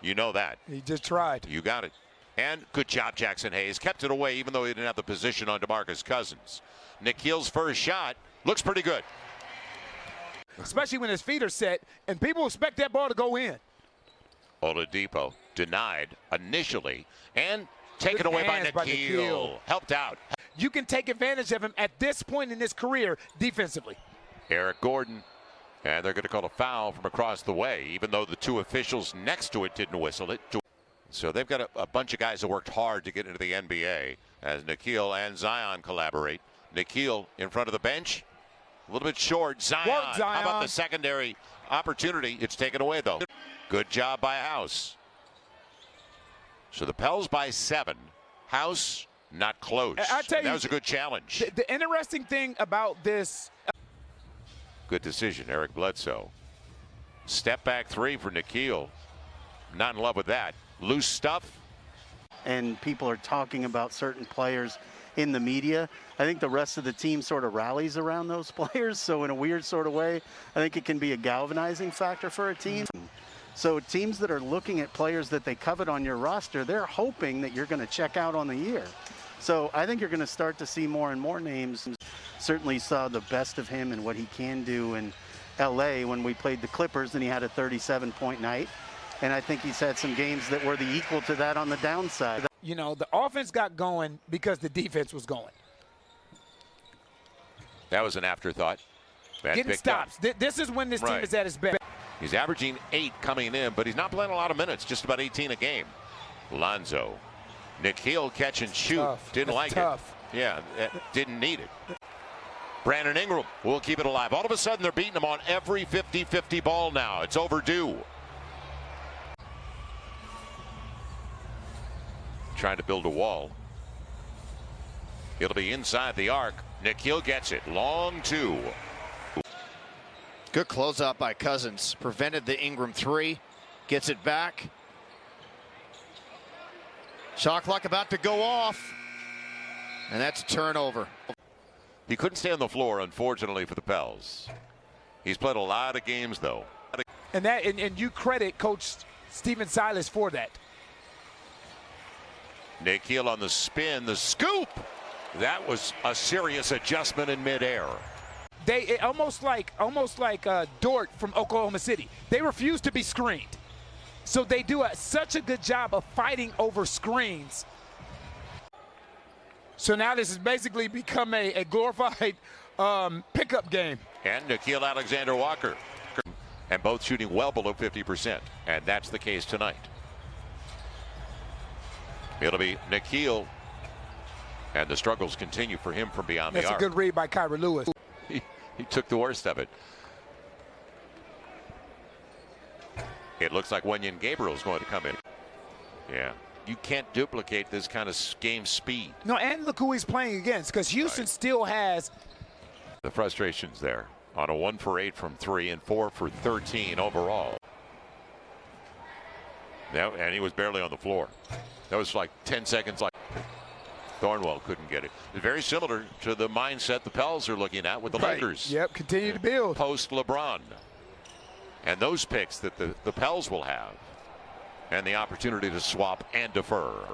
You know that. He just tried. You got it. And good job, Jackson Hayes. Kept it away even though he didn't have the position on DeMarcus Cousins. Nickeil's first shot looks pretty good. Especially when his feet are set, and people expect that ball to go in. Oladipo denied initially and taken away by Nickeil. Helped out. You can take advantage of him at this point in his career defensively. Eric Gordon. And they're going to call a foul from across the way, even though the two officials next to it didn't whistle it. So they've got a bunch of guys that worked hard to get into the NBA as Nickeil and Zion collaborate. Nickeil in front of the bench. A little bit short. Zion. How about the secondary opportunity? It's taken away, though. Good job by House. So the Pels by 7. House not close. I tell you, that was a good challenge. The interesting thing about this. Good decision, Eric Bledsoe. Step back 3 for Nickeil. Not in love with that. Loose stuff. And people are talking about certain players in the media. I think the rest of the team sort of rallies around those players. So in a weird sort of way, I think it can be a galvanizing factor for a team. So teams that are looking at players that they covet on your roster, they're hoping that you're going to check out on the year. So I think you're going to start to see more and more names. Certainly saw the best of him and what he can do in LA when we played the Clippers and he had a 37-point night. And I think he's had some games that were the equal to that on the downside. You know, the offense got going because the defense was going. That was an afterthought. Getting stops. This is when this team is at its best. He's averaging 8 coming in, but he's not playing a lot of minutes, just about 18 a game. Lonzo. Nickeil catch and shoot. Didn't like it. Yeah, didn't need it. Brandon Ingram will keep it alive. All of a sudden, they're beating him on every 50-50 ball now. It's overdue. Trying to build a wall. It'll be inside the arc. Nickeil gets it. Long 2. Good closeout by Cousins. Prevented the Ingram 3. Gets it back. Shot clock about to go off. And that's a turnover. He couldn't stay on the floor, unfortunately, for the Pels. He's played a lot of games, though. And you credit Coach Stephen Silas for that. Nickeil on the spin, the scoop. That was a serious adjustment in midair. Almost like Dort from Oklahoma City. They refuse to be screened. So they do such a good job of fighting over screens. So now this has basically become a glorified pickup game. And Nickeil Alexander-Walker. And both shooting well below 50%. And that's the case tonight. It'll be Nickeil. And the struggles continue for him from beyond the arc. That's a good read by Kyra Lewis. He took the worst of it. It looks like Wenyen Gabriel is going to come in. Yeah. You can't duplicate this kind of game speed. No, and look who he's playing against, because Houston still has the frustrations there on a 1 for 8 from 3 and 4 for 13 overall. And he was barely on the floor. That was like 10 seconds. Like Thornwell couldn't get it. It's very similar to the mindset the Pels are looking at with the Lakers. Yep, continue to build. Post LeBron. And those picks that the Pels will have. And the opportunity to swap and defer.